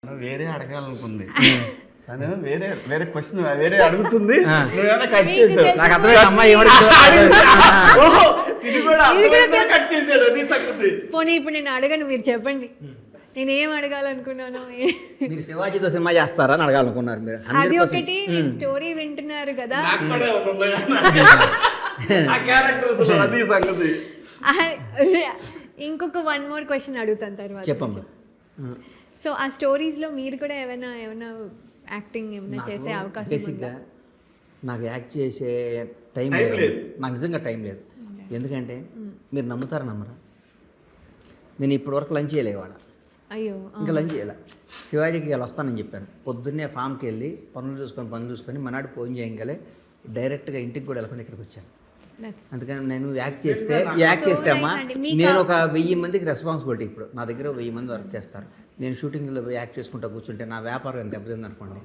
వేరే అడగాలనుకుంది తను వేరే వేరే క్వశ్చన్ వేరే అడుగుతుంది. నువ్వేమైనా కట్ చేసావు. నాకు అర్థమైంది అమ్మాయి కట్ చేసాడు. అది సంగతి. పోనీ ఇప్పుడు నేను అడగను, మీరు చెప్పండి నేనేం అడగాలనుకున్నాను. మీరు శివాజీతో సినిమా చేస్తారా అని అడగాలనుకున్నారు మీరు. అది ఒకటి, స్టోరీ వింటున్నారు కదా. అది సంగతి. ఇంకొక వన్ మోర్ క్వశ్చన్ అడుగుతాను తర్వాత. చెప్పమ్మా. సో ఆ స్టోరీస్లో మీరు కూడా ఏమైనా యాక్టింగ్ ఏమైనా చేసే అవకాశం బేసిక్గా నాకు యాక్ట్ చేసే టైం లేదు. నాకు నిజంగా టైం లేదు. ఎందుకంటే మీరు నమ్ముతారా నమ్మరా, నేను ఇప్పటివరకు లంచ్ చేయలేవాడ. అయ్యో, ఇంకా లంచ్ చేయాలి. శివాజీకి ఇలా వస్తానని చెప్పాను. పొద్దున్నే ఫామ్కి వెళ్ళి పనులు చూసుకొని మనాడు ఫోన్ చేయగలే డైరెక్ట్గా ఇంటికి కూడా వెళ్ళకుండా ఇక్కడికి వచ్చాను. అందుకని నేను యాక్ట్ చేస్తే అమ్మా నేను ఒక 1000 మందికి రెస్పాన్సిబిలిటీ. ఇప్పుడు నా దగ్గర 1000 మంది వర్క్ చేస్తారు. నేను షూటింగ్లో యాక్ట్ చేసుకుంటా కూర్చుంటే నా వ్యాపారం దెబ్బతింది అనుకోండి.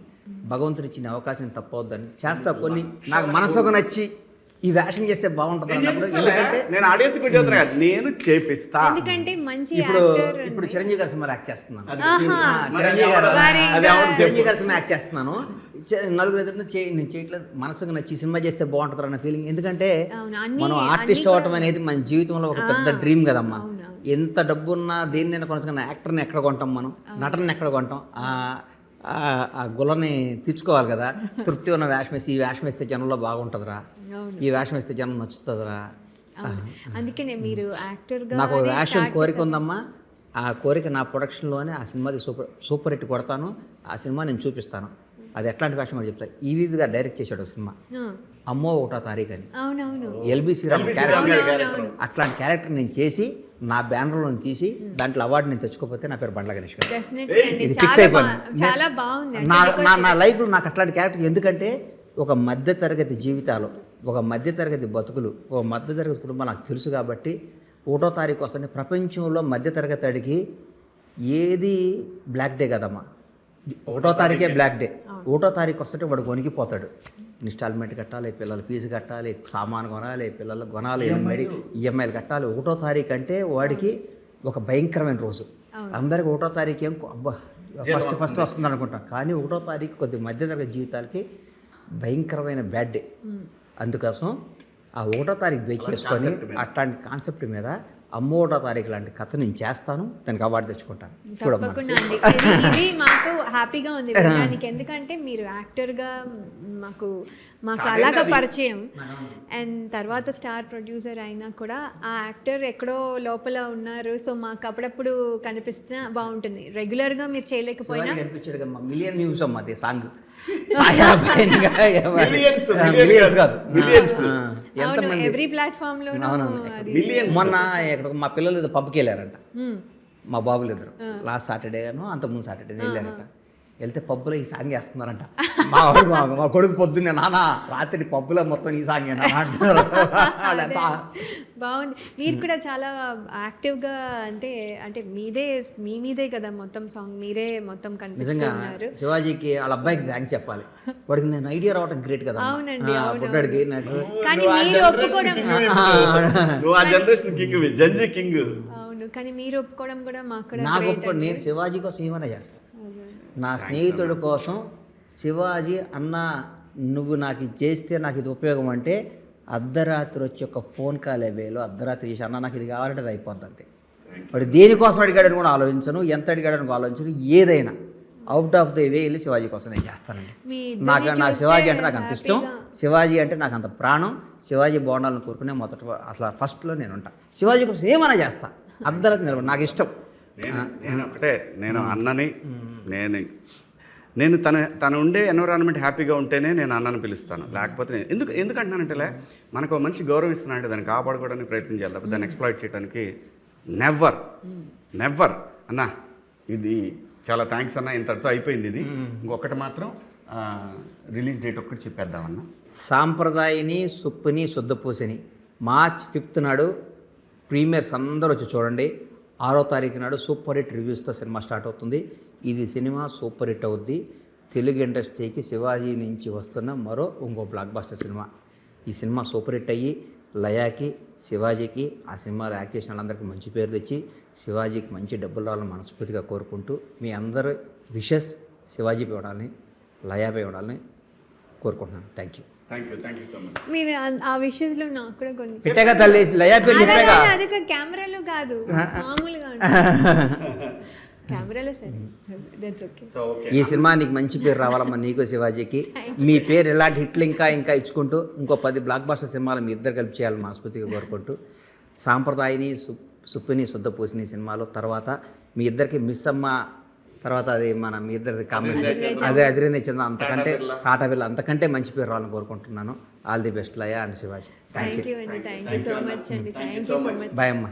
భగవంతుడు ఇచ్చిన అవకాశం తప్పవద్దని చేస్తా. కొన్ని నాకు మనసుకు నచ్చి ఈ వేషం చేస్తే బాగుంటుంది అన్నప్పుడు, ఎందుకంటే నేను ఆడియన్స్ నేను చేపిస్తా. ఎందుకంటే మంచి ఇప్పుడు చిరంజీవి గారి సినిమా యాక్ట్ చేస్తున్నాను. చిరంజీవి గారి సినిమా యాక్ట్ చేస్తున్నాను. నలుగురు ఎదురు నేను చేయట్లేదు, మనసుకు నచ్చి సినిమా చేస్తే బాగుంటుంది అన్న ఫీలింగ్. ఎందుకంటే మనం ఆర్టిస్ట్ అవ్వటం అనేది మన జీవితంలో ఒక పెద్ద డ్రీమ్ కదమ్మా. ఎంత డబ్బు ఉన్నా దేన్నైనా కొనుక్కున్న యాక్టర్ని ఎక్కడ కొంటాం, మనం నటనని ఎక్కడ కొంటాం. ఆ గులని తీర్చుకోవాలి కదా. తృప్తి ఉన్న వేషం వేసి ఈ వేషం వేస్తే జనంలో బాగుంటుందిరా, ఈ వేషం వేస్తే జనం నచ్చుతుందిరా. అందుకనే మీరు యాక్టర్గా నాకు ఒక వేషం కోరిక ఉందమ్మా. ఆ కోరిక నా ప్రొడక్షన్లోనే ఆ సినిమాది సూపర్ హిట్ కొడతాను. ఆ సినిమా నేను చూపిస్తాను. అది ఎట్లాంటి వేషం కూడా చెప్తాను. ఈవీవి గారు డైరెక్ట్ చేశాడు ఒక సినిమా, అమ్మో 1వ తారీఖు అని. LB Sriram character. అట్లాంటి క్యారెక్టర్ నేను చేసి నా బ్యానర్లో తీసి దాంట్లో అవార్డు నేను తెచ్చుకోకపోతే నా పేరు బండ్ల గణేష్ గారు. ఇది ఫిక్స్ అయిపోయింది. నా లైఫ్లో నాకు అట్లాంటి క్యారెక్టర్. ఎందుకంటే ఒక మధ్యతరగతి జీవితాలు, ఒక మధ్యతరగతి బతుకులు, ఒక మధ్యతరగతి కుటుంబం నాకు తెలుసు కాబట్టి 1వ తారీఖు వస్తుంది. ప్రపంచంలో మధ్యతరగతి అడిగి ఏది బ్లాక్ డే కదమ్మా. 1వ తారీఖే బ్లాక్ డే. 1వ తారీఖు వస్తుంటే వాడు కొనికిపోతాడు. ఇన్స్టాల్మెంట్ కట్టాలి, పిల్లల ఫీజు కట్టాలి, సామాను కొనాలి, పిల్లలకు కొనాలి, ఈఎంఐలు కట్టాలి. 1వ తారీఖు అంటే వాడికి ఒక భయంకరమైన రోజు. అందరికి 1వ తారీఖు ఏం అబ్బా ఫస్ట్ వస్తుంది అనుకుంటాం. కానీ 1వ తారీఖు కొద్ది మధ్యతరగతి జీవితాలకి భయంకరమైన బ్యాడ్ డే. అందుకోసం ఆ 1వ తారీఖు బేస్ చేసుకొని అట్లాంటి కాన్సెప్ట్ మీద అమ్మో 1వ తారీఖు లాంటి కథ నేను చేస్తాను. దానికి అవార్డు తెచ్చుకుంటాను. తప్పకుండా అండి. ఇది మాకు హ్యాపీగా ఉంది వినడానికి. ఎందుకంటే మీరు యాక్టర్గా మాకు అలాగా పరిచయం, అండ్ తర్వాత స్టార్ ప్రొడ్యూసర్ అయినా కూడా ఆ యాక్టర్ ఎక్కడో లోపల ఉన్నారు. సో మాకు అప్పుడప్పుడు కనిపిస్తున్నా బాగుంటుంది. రెగ్యులర్గా మీరు చేయలేకపోయినా కనిపించాడు. మిలియన్ వ్యూస్ అమ్మా అది సాంగ్. ఎవ్రీ ప్లాట్ఫామ్ లో. మొన్న ఇక్కడ మా పిల్లలు ఏదో పబ్కి వెళ్ళారంట. మా బాబులు ఇద్దరు లాస్ట్ సాటర్డే గాను అంతకుముందు సాటర్డే వెళ్ళారంట. వెళ్తే పబ్బులో ఈ సాంగ్ వేస్తున్నారంట. మా కొడుకు పొద్దున్నే నాన్న రాత్రి పబ్బులో మొత్తం ఈ సాంగ్ అంటున్నారు. బాగుంది. మీరు కూడా చాలా యాక్టివ్గా అంటే మీదే కదా మొత్తం సాంగ్, మీరే మొత్తం కనిపిస్తున్నారు. శివాజీకి వాళ్ళ అబ్బాయికి థ్యాంక్స్ చెప్పాలి. వాడికి నేను ఐడియా రావడం గ్రేట్ కదా. అవునండి, బుడ్డాడికి నాకు. కానీ మీరు ఒప్పుకోవడం, అవును, కానీ మీరు ఒప్పుకోవడం కూడా మాకు నాకు. నేను శివాజీ కోసం ఏమైనా చేస్తాను. నా స్నేహితుడి కోసం శివాజీ అన్న నువ్వు నాకు ఇది చేస్తే నాకు ఇది ఉపయోగం అంటే అర్ధరాత్రి వచ్చి ఒక ఫోన్ కాల్ వేలో అర్ధరాత్రి చేసి అన్న నాకు ఇది కావాలంటే అది అయిపోద్ది అంతే. వాడు దేనికోసం అడిగాడని కూడా ఆలోచించను, ఎంత అడిగాడని ఆలోచించను. ఏదైనా అవుట్ ఆఫ్ ది వే వెళ్ళి శివాజీ కోసం నేను చేస్తానండి. నాకు శివాజీ అంటే నాకు అంత ఇష్టం. శివాజీ అంటే నాకు అంత ప్రాణం. శివాజీ బాగుండాలని కోరుకునే మొదట అసలు ఫస్ట్లో నేను ఉంటా. శివాజీ కోసం ఏమైనా చేస్తా. అర్ధరాత్రి నిలబడి నాకు ఇష్టం. నేను అన్నని నేను తను ఉండే ఎన్విరాన్మెంట్ హ్యాపీగా ఉంటేనే నేను అన్నని పిలుస్తాను. లేకపోతే ఎందుకంటున్నానంటే మనకు మనిషి గౌరవిస్తున్నానంటే దాన్ని కాపాడుకోవడానికి ప్రయత్నం చేయాలి. తప్ప దాన్ని ఎక్స్ప్లాయిట్ చేయడానికి నెవర్ అన్న ఇది చాలా థ్యాంక్స్ అన్న, ఇంతటితో అయిపోయింది. ఇది ఇంకొకటి మాత్రం రిలీజ్ డేట్ ఒక్కటి చెప్పేద్దామన్న. సాంప్రదాయని సుప్పుని శుద్ధపూసని March 5th నాడు ప్రీమియర్స్ అందరూ వచ్చి చూడండి. 6వ తారీఖు నాడు సూపర్ హిట్ రివ్యూస్తో సినిమా స్టార్ట్ అవుతుంది. ఇది సినిమా సూపర్ హిట్ అవుద్ది. తెలుగు ఇండస్ట్రీకి శివాజీ నుంచి వస్తున్న ఇంకో బ్లాక్ బస్టర్ సినిమా. ఈ సినిమా సూపర్ హిట్ అయ్యి లయాకి శివాజీకి ఆ సినిమాలో యాక్ట్ చేసిన వాళ్ళందరికీ మంచి పేరు తెచ్చి శివాజీకి మంచి డబ్బులు రావాలని మనస్ఫూర్తిగా కోరుకుంటూ మీ అందరి విషెస్ శివాజీపై ఉండాలని లయాపై ఉండాలని కోరుకుంటున్నాను. Thank you so much. మీరు ఆ విషయస్లో నాకు కూడా కొన్ని పెట్టాగా తల్లి లయా పేరు చెప్పాగా. అది ఒక కెమెరాలో కాదు, మామూలుగా కెమెరాలో సరే, దట్స్ ఓకే. So okay. ఈ సినిమా నీకు మంచి పేరు రావాలమ్మా, నీకు శివాజీకి. మీ పేరు ఇలాంటి హిట్లు ఇంకా ఇచ్చుకుంటూ ఇంకో 10 బ్లాక్ బాస్టర్ సినిమాలు మీ ఇద్దరు కలిపి చేయాలని మనస్ఫూర్తిగా కోరుకుంటూ సాంప్రదాయని సుప్పిని శుద్ధపూసిని సినిమాలో తర్వాత మీ ఇద్దరికి మిస్ అమ్మ తర్వాత అది మీ ఇద్దరిది కామెంట్ అదే అదిరింది చంద్ర అంతకంటే టాటా బిర్లా అంతకంటే మంచి పేరు రావాలని కోరుకుంటున్నాను. All the best Laya and Shivaji. Thank you. Thank you అండి, థ్యాంక్ యూ సో మచ్ అండి, thank you so much. Bye అమ్మ.